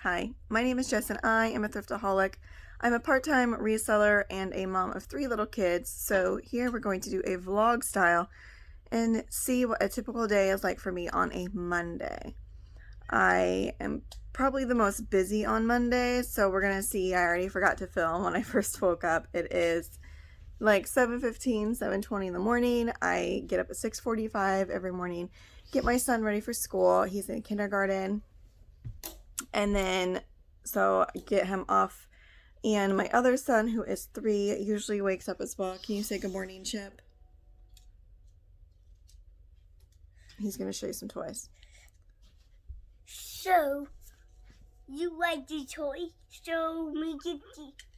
Hi, my name is Jess and I am a thriftaholic. I'm a part-time reseller and a mom of 3 little kids, so here we're going to do a vlog style and see what a typical day is like for me on a Monday. I am probably the most busy on Mondays, so we're going to see. I already forgot to film when I first woke up. It is like 7:15, 7:20 in the morning. I get up at 6:45 every morning, get my son ready for school. He's in kindergarten. And then, so get him off. And my other son, who is 3, usually wakes up as well. Can you say good morning, Chip? He's going to show you some toys. So, you like the toys? So, we get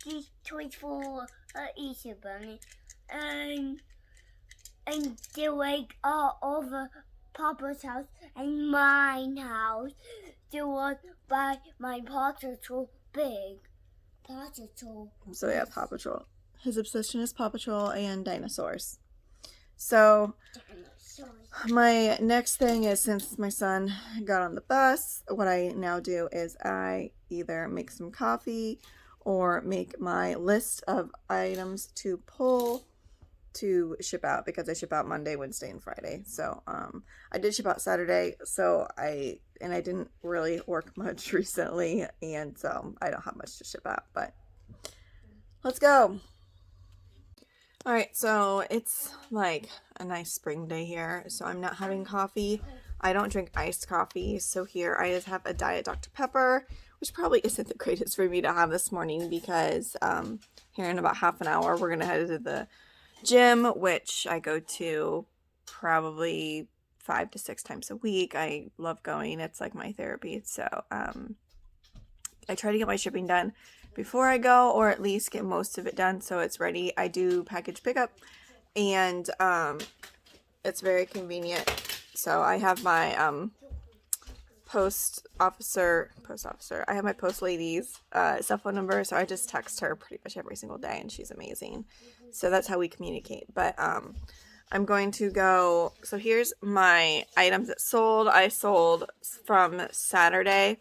these toys for Easter Bunny. And they're like all over Papa's house and mine house. They were by my Paw Patrol big. Paw Patrol. So yeah, Paw Patrol. His obsession is Paw Patrol and dinosaurs. So my next thing is, since my son got on the bus, what I now do is I either make some coffee or make my list of items to pull to ship out, because I ship out Monday, Wednesday, and Friday. So I did ship out Saturday, so I didn't really work much recently, and so I don't have much to ship out, but let's go. All right, so it's like a nice spring day here, so I'm not having coffee. I don't drink iced coffee, so here I just have a Diet Dr. Pepper, which probably isn't the greatest for me to have this morning, because here in about half an hour we're gonna head to the gym, which I go to probably 5 to 6 times a week. I love going. It's like my therapy. So I try to get my shipping done before I go, or at least get most of it done so it's ready. I do package pickup, and it's very convenient. So I have my post officer. I have my post lady's cell phone number, so I just text her pretty much every single day, and she's amazing. So that's how we communicate. But I'm going to go. So here's my items that sold. I sold from Saturday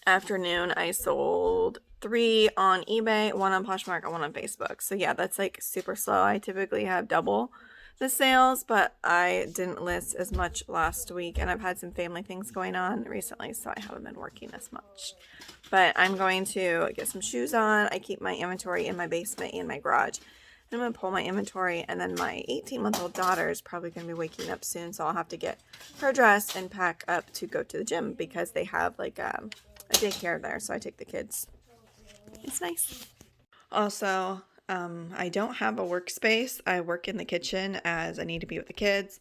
afternoon. I sold 3 on eBay, 1 on Poshmark, and 1 on Facebook. So yeah, that's like super slow. I typically have double the sales, but I didn't list as much last week, and I've had some family things going on recently, so I haven't been working as much. But I'm going to get some shoes on. I keep my inventory in my basement and my garage. And I'm going to pull my inventory, and then my 18-month-old daughter is probably going to be waking up soon, so I'll have to get her dressed and pack up to go to the gym, because they have like a daycare there, so I take the kids. It's nice. Also, I don't have a workspace. I work in the kitchen as I need to be with the kids.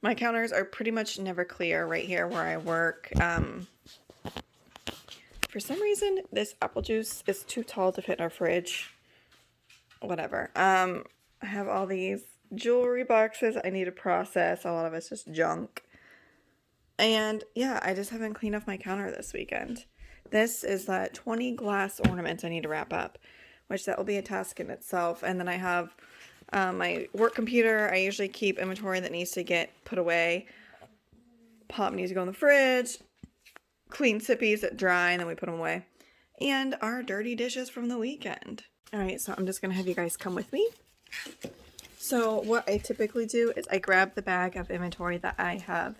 My counters are pretty much never clear right here where I work. For some reason, this apple juice is too tall to fit in our fridge. Whatever. I have all these jewelry boxes I need to process. A lot of it's just junk. And yeah, I just haven't cleaned off my counter this weekend. This is 20 glass ornaments I need to wrap up, which that will be a task in itself. And then I have my work computer. I usually keep inventory that needs to get put away. Pop needs to go in the fridge. Clean sippies that dry, and then we put them away. And our dirty dishes from the weekend. All right, so I'm just going to have you guys come with me. So what I typically do is I grab the bag of inventory that I have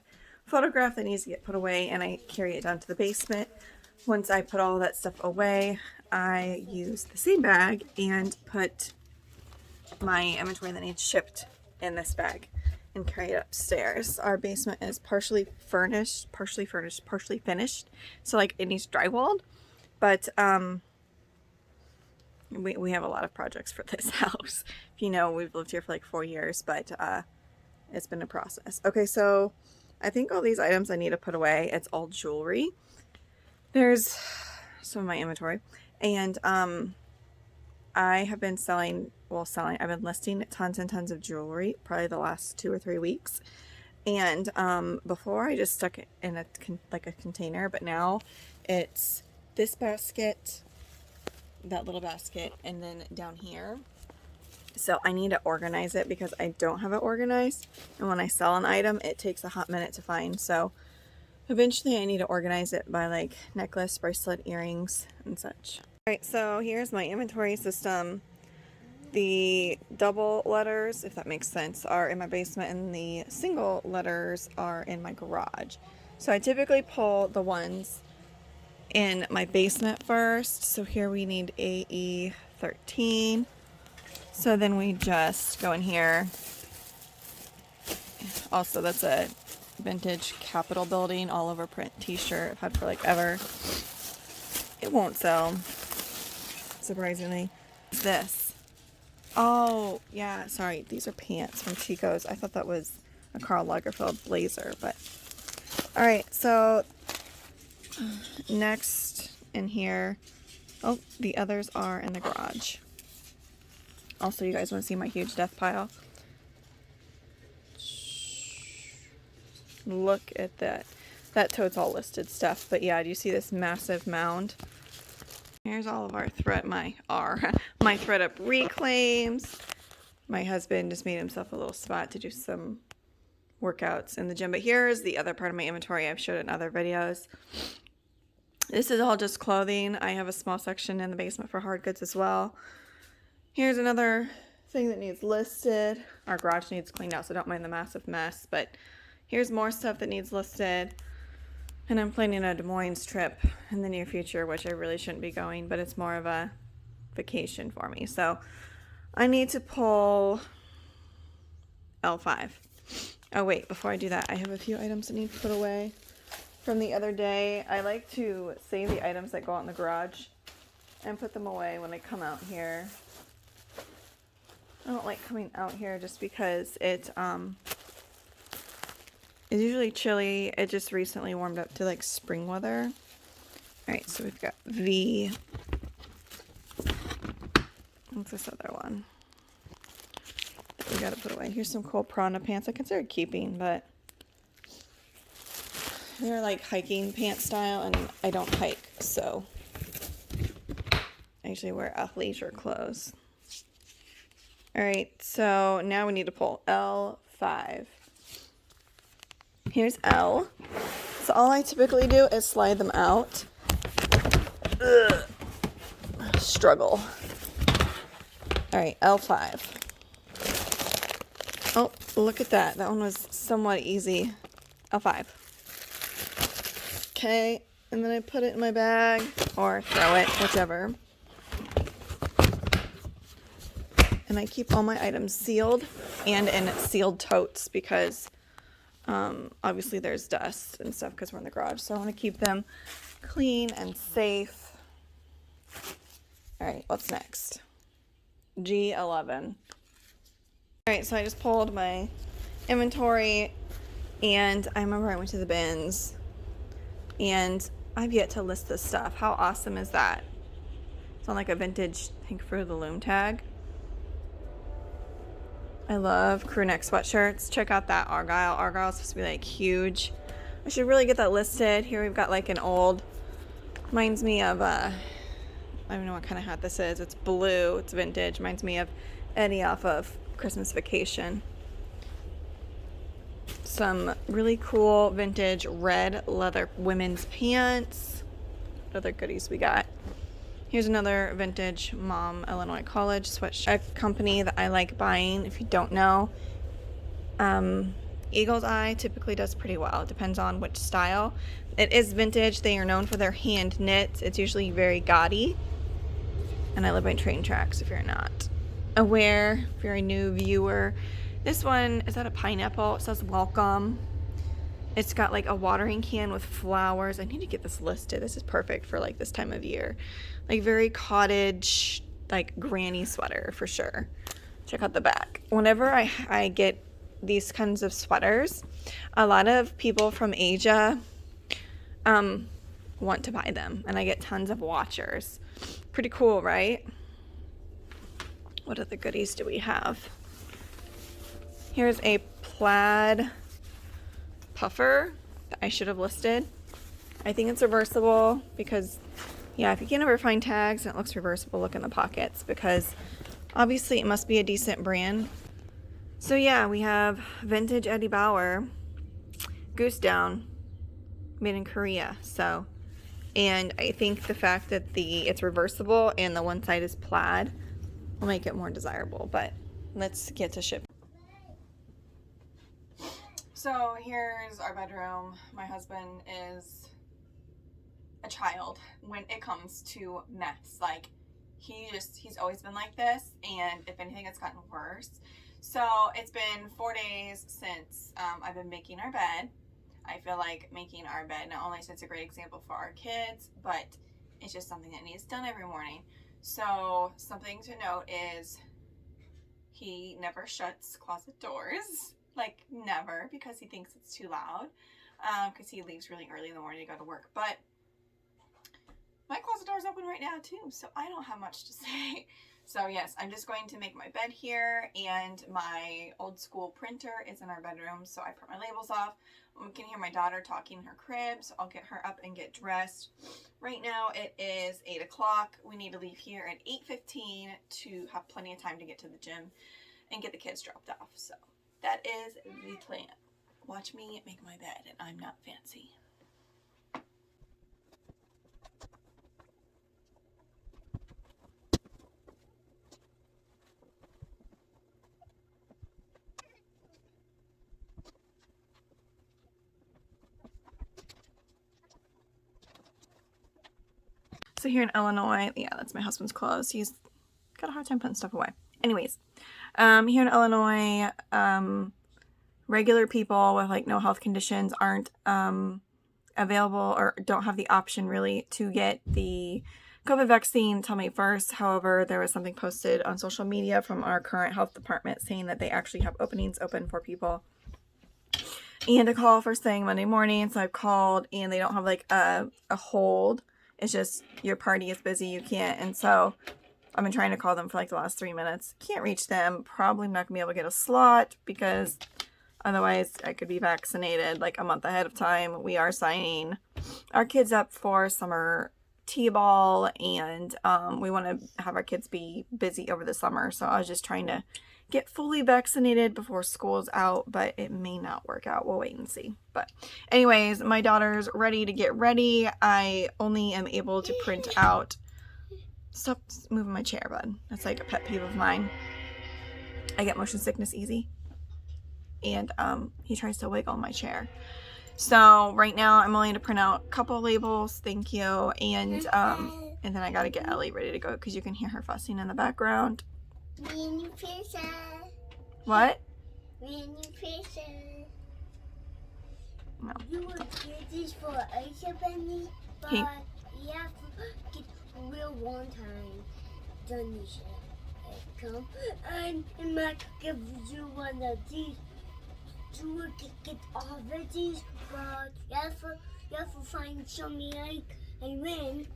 photographed that needs to get put away, and I carry it down to the basement. Once I put all that stuff away, I use the same bag and put my inventory that needs shipped in this bag and carry it upstairs. Our basement is partially finished, partially finished. So like it needs drywalled, but we have a lot of projects for this house. If you know, we've lived here for like 4 years, but it's been a process. Okay, so I think all these items I need to put away. It's all jewelry. There's some of my inventory, and I have been I've been listing tons and tons of jewelry probably the last 2 or 3 weeks. And before I just stuck it in a container, but now it's this basket, that little basket, and then down here. So I need to organize it because I don't have it organized, and when I sell an item it takes a hot minute to find. So Eventually I need to organize it by like necklace, bracelet, earrings, and such. Alright, so here's my inventory system. The double letters, if that makes sense, are in my basement, and the single letters are in my garage. So I typically pull the ones in my basement first. So here we need AE13. So then we just go in here. Also, that's a vintage Capitol building all over print t-shirt I've had for like ever. It won't sell, surprisingly. This. Oh, yeah, sorry. These are pants from Chico's. I thought that was a Karl Lagerfeld blazer, but... Alright, so... Next in here... Oh, the others are in the garage. Also, you guys want to see my huge death pile? Look at that. That tote's all listed stuff, but yeah, do you see this massive mound? Here's all of our my thread up reclaims. My husband just made himself a little spot to do some workouts in the gym. But here's the other part of my inventory I've showed in other videos. This is all just clothing. I have a small section in the basement for hard goods as well. Here's another thing that needs listed. Our garage needs cleaned out, so don't mind the massive mess. But here's more stuff that needs listed. And I'm planning a Des Moines trip in the near future, which I really shouldn't be going, but it's more of a vacation for me. So I need to pull L5. Oh wait, before I do that, I have a few items that need put away from the other day. I like to save the items that go out in the garage and put them away when I come out here. I don't like coming out here just because it's usually chilly. It just recently warmed up to like spring weather. Alright, so we've got V. What's this other one that we gotta put away? Here's some cool Prana pants I considered keeping, but they're like hiking pants style, and I don't hike, so I usually wear athleisure clothes. Alright, so now we need to pull L5. Here's L. So all I typically do is slide them out. Ugh. Struggle. Alright, L5. Oh, look at that. That one was somewhat easy. L5. Okay, and then I put it in my bag, or throw it, whichever. And I keep all my items sealed and in sealed totes because obviously there's dust and stuff because we're in the garage, so I want to keep them clean and safe. Alright, what's next? G11. Alright, so I just pulled my inventory, and I remember I went to the bins, and I've yet to list this stuff. How awesome is that? It's on like a vintage, I think, Fruit of the Loom tag. I love crew neck sweatshirts. Check out that Argyle. Argyle's supposed to be like huge. I should really get that listed. Here we've got like an old, reminds me of I don't know what kind of hat this is. It's blue. It's vintage. Reminds me of Eddie off of Christmas Vacation. Some really cool vintage red leather women's pants. What other goodies we got? Here's another vintage Mom Illinois College sweatshirt. A company that I like buying, if you don't know. Eagle's Eye typically does pretty well. It depends on which style. It is vintage. They are known for their hand knits. It's usually very gaudy. And I live by train tracks if you're not aware, if you're a new viewer. This one is that a pineapple. It says welcome. It's got like a watering can with flowers. I need to get this listed. This is perfect for like this time of year. Like very cottage, like granny sweater for sure. Check out the back. Whenever I get these kinds of sweaters, a lot of people from Asia want to buy them, and I get tons of watchers. Pretty cool, right? What other goodies do we have? Here's a plaid puffer that I should have listed. I think it's reversible because, yeah, if you can't ever find tags and it looks reversible, look in the pockets, because obviously it must be a decent brand. So yeah, we have vintage Eddie Bauer, goose down, made in Korea. So, and I think the fact that it's reversible and the one side is plaid will make it more desirable. But let's get to shipping. So here's our bedroom. My husband is a child when it comes to mess. Like, he's always been like this, and if anything, it's gotten worse. So it's been 4 days since I've been making our bed. I feel like making our bed not only sets a great example for our kids, but it's just something that needs done every morning. So something to note is he never shuts closet doors, like never, because he thinks it's too loud, because he leaves really early in the morning to go to work. But my closet door is open right now too, so I don't have much to say. So yes, I'm just going to make my bed here, and my old school printer is in our bedroom, so I print my labels off. We can hear my daughter talking in her crib, so I'll get her up and get dressed. Right now it is 8 o'clock. We need to leave here at 8:15 to have plenty of time to get to the gym and get the kids dropped off. So that is the plan. Watch me make my bed, and I'm not fancy. So here in Illinois, yeah, that's my husband's clothes. He's got a hard time putting stuff away. Anyways, here in Illinois, regular people with like no health conditions aren't available or don't have the option really to get the COVID vaccine until May 1st. However, there was something posted on social media from our current health department saying that they actually have openings open for people. And to call first thing Monday morning, so I've called, and they don't have like a hold. It's just your party is busy, you can't. And so I've been trying to call them for like the last 3 minutes. Can't reach them. Probably not gonna be able to get a slot because otherwise I could be vaccinated like a month ahead of time. We are signing our kids up for summer t-ball, and we want to have our kids be busy over the summer. So I was just trying to get fully vaccinated before school's out, but it may not work out. We'll wait and see. But anyways, my daughter's ready to get ready. I only am able to print out. Stop moving my chair, bud. That's like a pet peeve of mine. I get motion sickness easy, and he tries to wiggle my chair. So right now I'm only to print out a couple labels, thank you, and then I gotta get Ellie ready to go because you can hear her fussing in the background. What? No. You will get this for Asia Bunny, but you have to get real one time. Then you should come and Mac give you one of these. You will get all of these, but you have to find something like and win.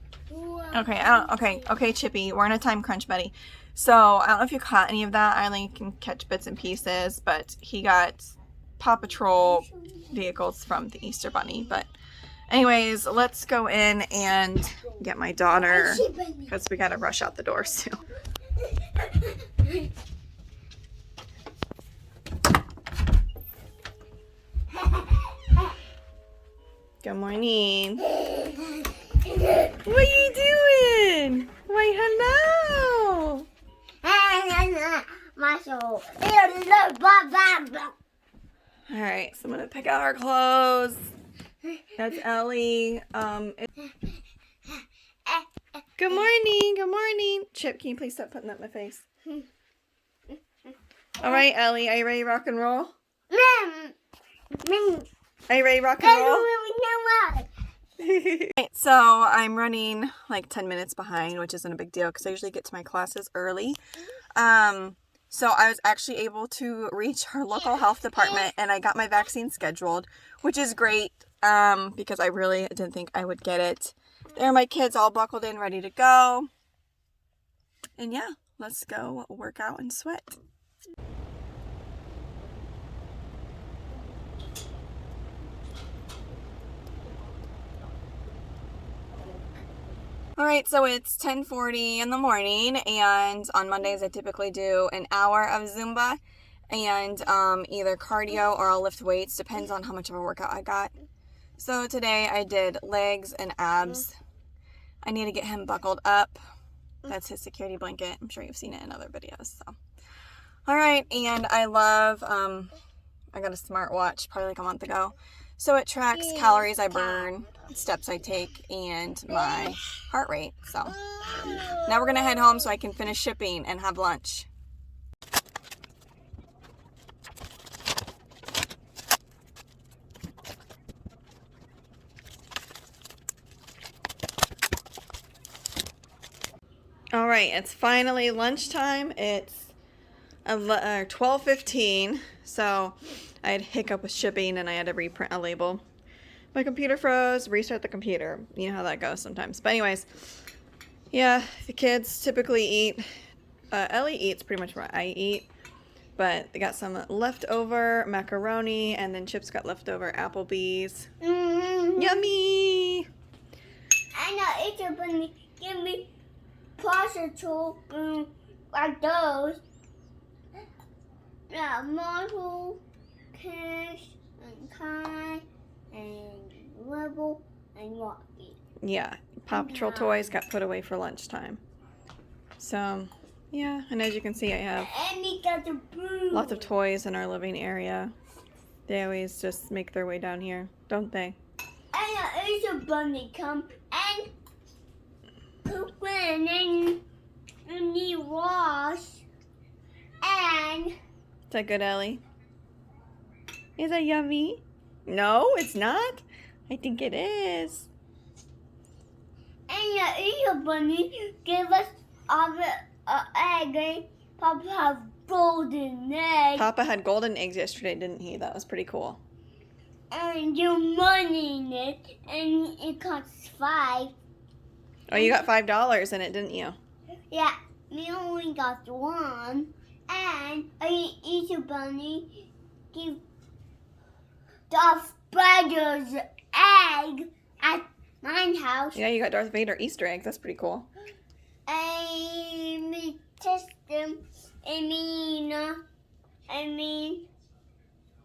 Okay, Chippy, we're in a time crunch, buddy. So I don't know if you caught any of that. I only can catch bits and pieces, but he got Paw Patrol vehicles from the Easter Bunny. But anyways, let's go in and get my daughter because we gotta rush out the door soon. Good morning. What are you doing? Why, hello. All right, so I'm gonna pick out our clothes. That's Ellie. Good morning. Good morning. Chip, can you please stop putting that in my face? All right, Ellie, are you ready to rock and roll? Are you ready to rock and roll? So I'm running like 10 minutes behind, which isn't a big deal because I usually get to my classes early. So I was actually able to reach our local health department, and I got my vaccine scheduled, which is great because I really didn't think I would get it. There are my kids all buckled in, ready to go. And yeah, let's go work out and sweat. Alright, so it's 10:40 in the morning, and on Mondays I typically do an hour of Zumba and either cardio or I'll lift weights, depends on how much of a workout I got. So today I did legs and abs. I need to get him buckled up. That's his security blanket. I'm sure you've seen it in other videos. So, all right, and I love. I got a smartwatch probably like a month ago, so it tracks calories I burn, steps I take, and my heart rate. So now we're gonna head home so I can finish shipping and have lunch. All right, it's finally lunchtime. It's 12:15, so I had hiccup with shipping and I had to reprint a label. My computer froze, restart the computer. You know how that goes sometimes. But anyways, yeah, the kids typically eat. Ellie eats pretty much what I eat, but they got some leftover macaroni, and then Chip's got leftover Applebee's. Yummy! I know it's a bunny. Give me positive like those. Yeah, Marvel, Cash, and Kai, and Rebel, and Rocky. Yeah, Paw Patrol toys got put away for lunchtime. So, yeah, and as you can see, I have And we got the blue. lots of toys in our living area. They always just make their way down here, don't they? And it's a bunny come and poop in and we wash and Is that good, Ellie? Is that yummy? No, it's not. I think it is. it's a bunny give us our egg. Papa has golden egg Papa had golden eggs yesterday, didn't he? That was pretty cool. and your money in it and it costs $5. Oh, you got $5 in it, didn't you? Yeah, we only got one. And I eat a bunny give Darth Vader's egg at my house. Yeah, you got Darth Vader Easter eggs. That's pretty cool. And we test them. We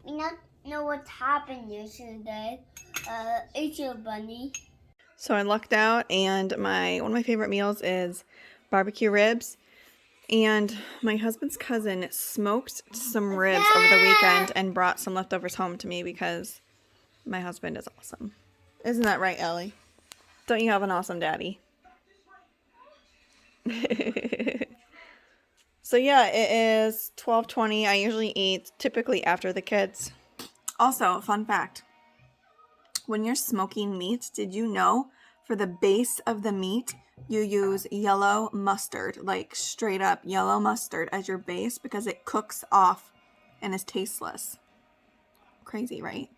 not know what happened yesterday. It's a bunny. So I lucked out, and one of my favorite meals is barbecue ribs. And my husband's cousin smoked some ribs over the weekend and brought some leftovers home to me because my husband is awesome. Isn't that right, Ellie? Don't you have an awesome daddy? So yeah, it is 12:20. I usually eat typically after the kids. Also, fun fact. When you're smoking meat, did you know for the base of the meat, you use yellow mustard, like straight up yellow mustard as your base because it cooks off and is tasteless. Crazy, right?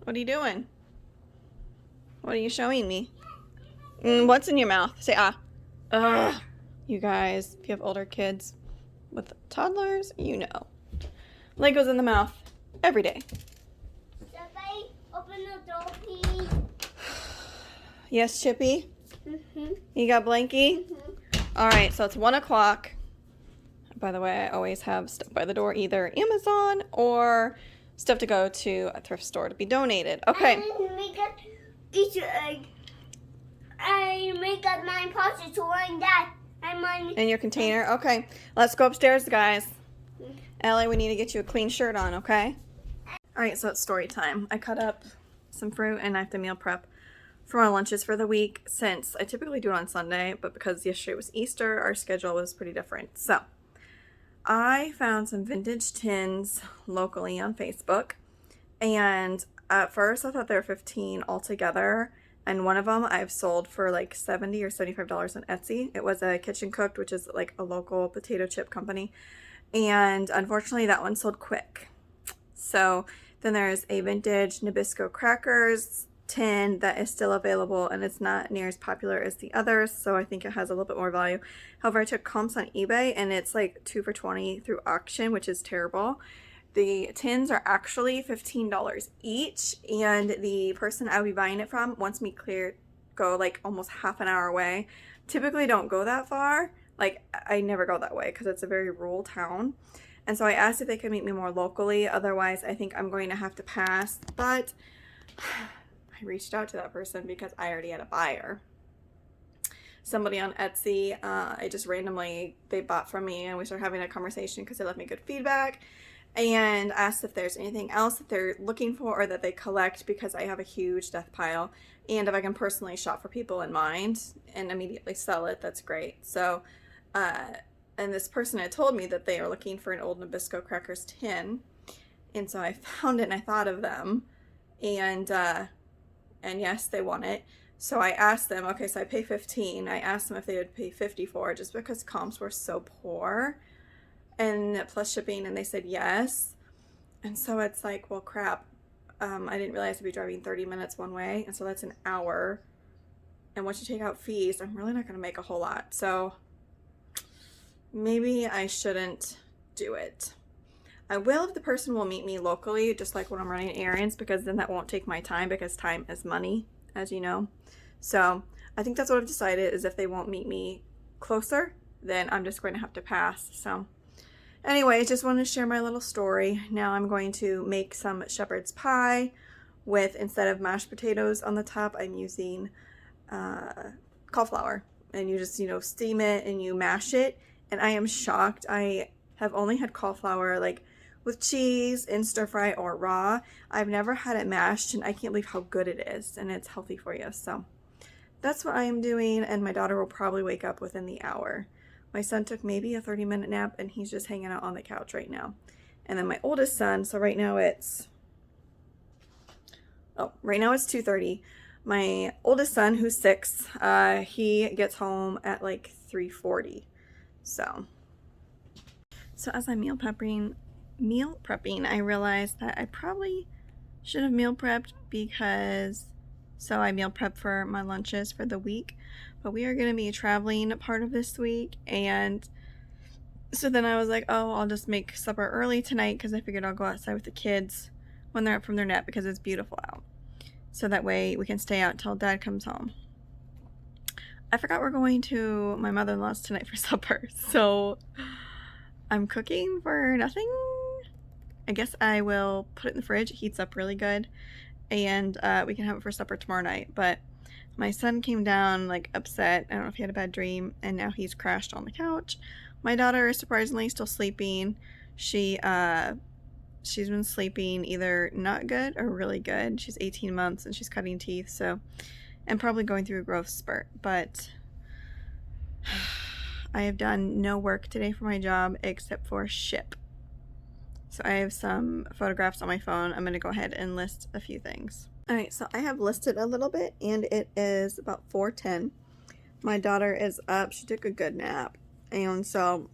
What are you doing? What are you showing me? What's in your mouth? Say ah. Ugh. You guys, if you have older kids with toddlers, you know. Legos in the mouth every day. Somebody open the door, please. Yes, Chippy? Mm-hmm. You got Blanky? Mm-hmm. All right, so it's 1 o'clock. By the way, I always have stuff by the door, either Amazon or stuff to go to a thrift store to be donated. Okay. And we got Easter egg. And we got my pasta toy and that. And my... In your container? Okay. Let's go upstairs, guys. Ellie, we need to get you a clean shirt on, okay? All right, so it's story time. I cut up some fruit and I have to meal prep for my lunches for the week since I typically do it on Sunday, but because yesterday was Easter, our schedule was pretty different. So I found some vintage tins locally on Facebook, and at first I thought they were $15 altogether, and one of them I've sold for like $70 or $75 on Etsy. It was a Kitchen Cooked, which is like a local potato chip company, and unfortunately that one sold quick. So then there's a vintage Nabisco crackers tin that is still available, and it's not near as popular as the others, so I think it has a little bit more value. However, I took comps on eBay and it's like 2 for $20 through auction, which is terrible. The tins are actually $15 each, and the person I would be buying it from wants me go like almost half an hour away. Typically don't go that far. Like, I never go that way because it's a very rural town. And so I asked if they could meet me more locally. Otherwise, I think I'm going to have to pass. But I reached out to that person because I already had a buyer. Somebody on Etsy, I just randomly, they bought from me, and we started having a conversation because they left me good feedback and asked if there's anything else that they're looking for or that they collect, because I have a huge death pile, and if I can personally shop for people in mind and immediately sell it, that's great. So and this person had told me that they are looking for an old Nabisco crackers tin, and so I found it and I thought of them, and yes, they want it. So I asked them, okay, so I pay $15. I asked them if they would pay $50 for it, just because comps were so poor and plus shipping, and they said yes. And so it's like, well, crap. I didn't realize I'd be driving 30 minutes one way, and so that's an hour. And once you take out fees, I'm really not going to make a whole lot. So maybe I shouldn't do it. I will if the person will meet me locally, just like when I'm running errands, because then that won't take my time, because time is money, as you know. So I think that's what I've decided, is if they won't meet me closer, then I'm just going to have to pass. So anyway, just wanted to share my little story. Now I'm going to make some shepherd's pie with, instead of mashed potatoes on the top, I'm using cauliflower. And you just, steam it and you mash it. And I am shocked. I have only had cauliflower like with cheese in stir fry or raw. I've never had it mashed, and I can't believe how good it is, and it's healthy for you. So that's what I am doing, and my daughter will probably wake up within the hour. My son took maybe a 30-minute nap, and he's just hanging out on the couch right now. And then my oldest son, so right now it's 2:30. My oldest son, who's 6, he gets home at like 3:40. So as I'm meal prepping, I realized that I probably should have meal prepped, because I meal prep for my lunches for the week, but we are going to be traveling part of this week, and so then I was like, oh, I'll just make supper early tonight, because I figured I'll go outside with the kids when they're up from their nap, because it's beautiful out, so that way we can stay out till Dad comes home. I forgot we're going to my mother-in-law's tonight for supper, so I'm cooking for nothing. I guess I will put it in the fridge. It heats up really good, and we can have it for supper tomorrow night. But my son came down like upset. I don't know if he had a bad dream, and now he's crashed on the couch. My daughter is surprisingly still sleeping. She's been sleeping either not good or really good. She's 18 months and she's cutting teeth, so, and probably going through a growth spurt. But I have done no work today for my job except for ship. So I have some photographs on my phone. I'm going to go ahead and list a few things. Alright, so I have listed a little bit, and it is about 4:10. My daughter is up. She took a good nap. And so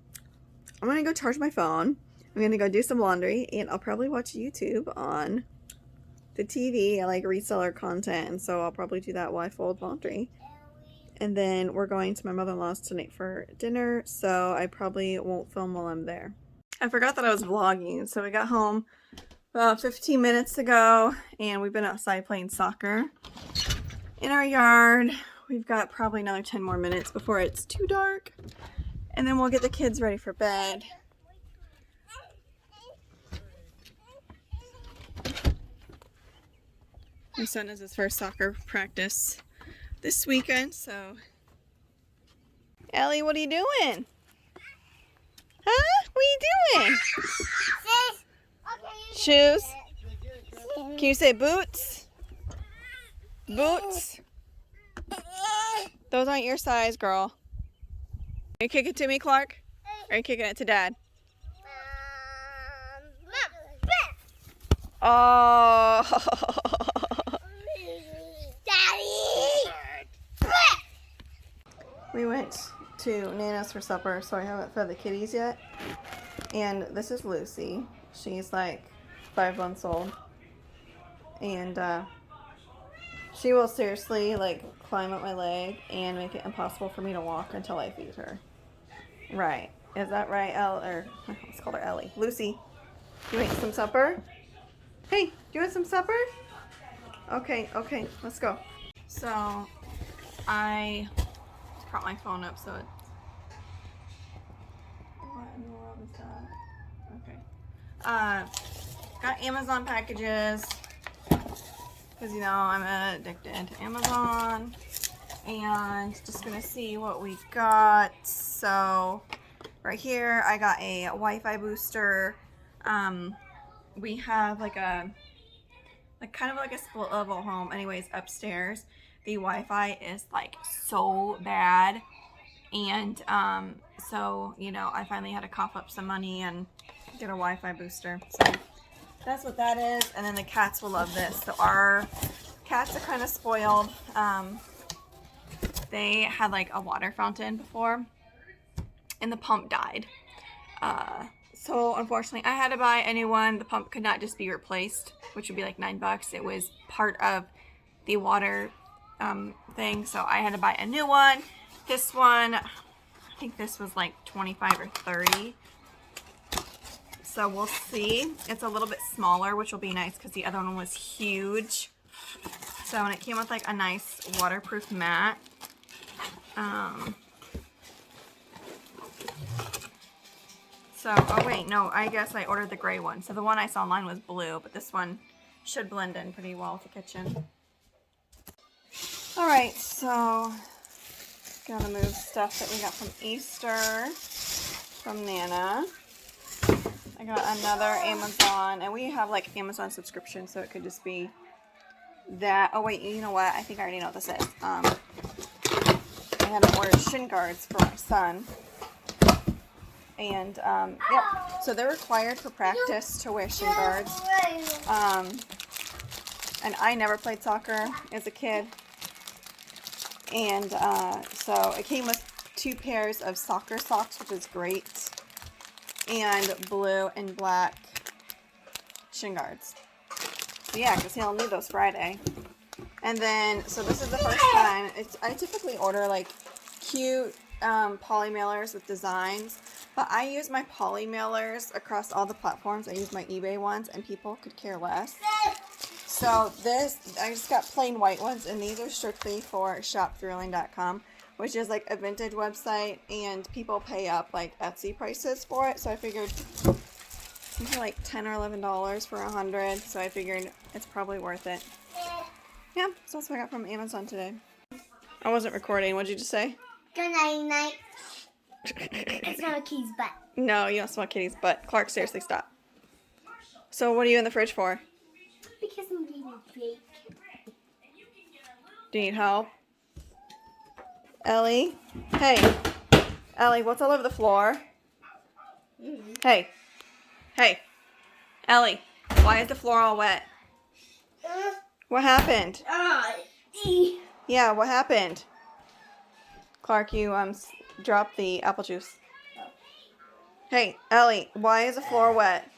I'm going to go charge my phone. I'm going to go do some laundry, and I'll probably watch YouTube on the TV. I like reseller content, and so I'll probably do that while I fold laundry. And then we're going to my mother-in-law's tonight for dinner, so I probably won't film while I'm there. I forgot that I was vlogging, so we got home about 15 minutes ago, and we've been outside playing soccer in our yard. We've got probably another 10 more minutes before it's too dark, and then we'll get the kids ready for bed. My son has his first soccer practice this weekend, so... Ellie, what are you doing? Huh? What are you doing? Shoes. Can you say boots? Boots? Those aren't your size, girl. Are you kicking it to me, Clark? Or are you kicking it to Dad? Oh. Daddy. We went to Nana's for supper, so I haven't fed the kitties yet. And this is Lucy. She's like 5 months old. And she will seriously like climb up my leg and make it impossible for me to walk until I feed her. Right. Is that right, let's call her Ellie. Lucy, you want some supper? Hey, do you want some supper? Okay, let's go. So, I prop my phone up so it... What in the world is that? got Amazon packages because, you know, I'm addicted to Amazon. And just gonna see what we got. So right here I got a Wi-Fi booster. We have like kind of like a split level home. Anyways, upstairs the Wi-Fi is like so bad, and so, you know, I finally had to cough up some money and get a Wi-Fi booster. So that's what that is. And then the cats will love this. So our cats are kind of spoiled. They had like a water fountain before and the pump died. So unfortunately I had to buy a new one. The pump could not just be replaced, which would be like $9. It was part of the water thing. So I had to buy a new one. This one, I think this was like 25 or 30. So we'll see. It's a little bit smaller, which will be nice because the other one was huge. So, and it came with like a nice waterproof mat. So, oh wait, no, I guess I ordered the gray one. So the one I saw online was blue, but this one should blend in pretty well with the kitchen. Alright, so gotta move stuff that we got from Easter from Nana. I got another Amazon, and we have like Amazon subscription, so it could just be that. Oh wait, you know what? I think I already know what this is. I had to order shin guards for my son. And, yep, so they're required for practice to wear shin guards. And I never played soccer as a kid. And, so it came with 2 pairs of soccer socks, which is great. And blue and black shin guards. So yeah, because he'll need those Friday. And then, so this is the first time. I typically order like cute poly mailers with designs, but I use my poly mailers across all the platforms. I use my eBay ones, and people could care less. So this, I just got plain white ones, and these are strictly for shopthrilling.com, which is like a vintage website, and people pay up like Etsy prices for it. So I figured something like $10 or $11 for 100. So I figured it's probably worth it. Yeah, so that's what I got from Amazon today. I wasn't recording. What'd you just say? Good night, night. I smell Kitty's butt. No, you don't smell Kitty's butt. Clark, seriously, stop. So what are you in the fridge for? Because I'm getting big. Do you need help? Ellie? Hey. Ellie, what's all over the floor? Hey. Hey. Ellie, why is the floor all wet? What happened? Yeah, what happened? Clark, you dropped the apple juice. Hey, Ellie, why is the floor wet?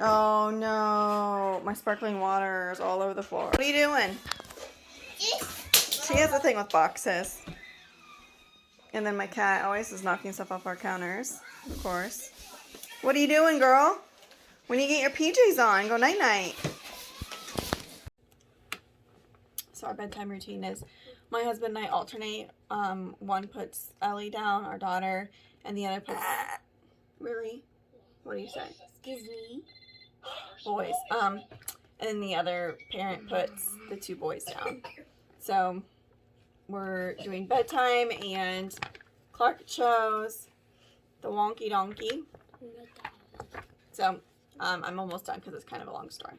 Oh no, my sparkling water is all over the floor. What are you doing? She has a thing with boxes. And then my cat always is knocking stuff off our counters, of course. What are you doing, girl? When you get your PJs on, go night-night. So our bedtime routine is my husband and I alternate. One puts Ellie down, our daughter, and the other puts... Really? What do you say? Excuse me. Boys. And then the other parent puts the 2 boys down. So we're doing bedtime, and Clark chose the Wonky Donkey. So I'm almost done because it's kind of a long story.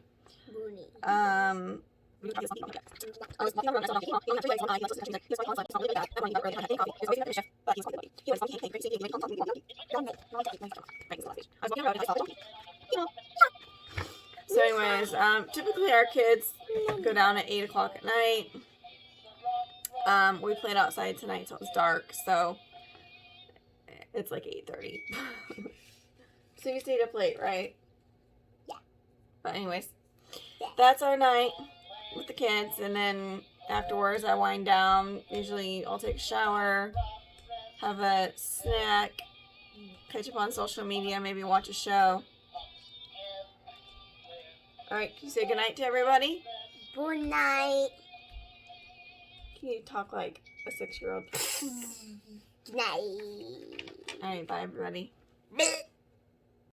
So anyways, typically our kids go down at 8 o'clock at night. We played outside tonight, so it was dark, so it's like 8:30. So you stayed up late, right? Yeah. But anyways, that's our night with the kids, and then afterwards I wind down. Usually I'll take a shower, have a snack, catch up on social media, maybe watch a show. Alright, can you say goodnight to everybody? Good night. Can you talk like a 6-year-old? Night. Alright, bye everybody.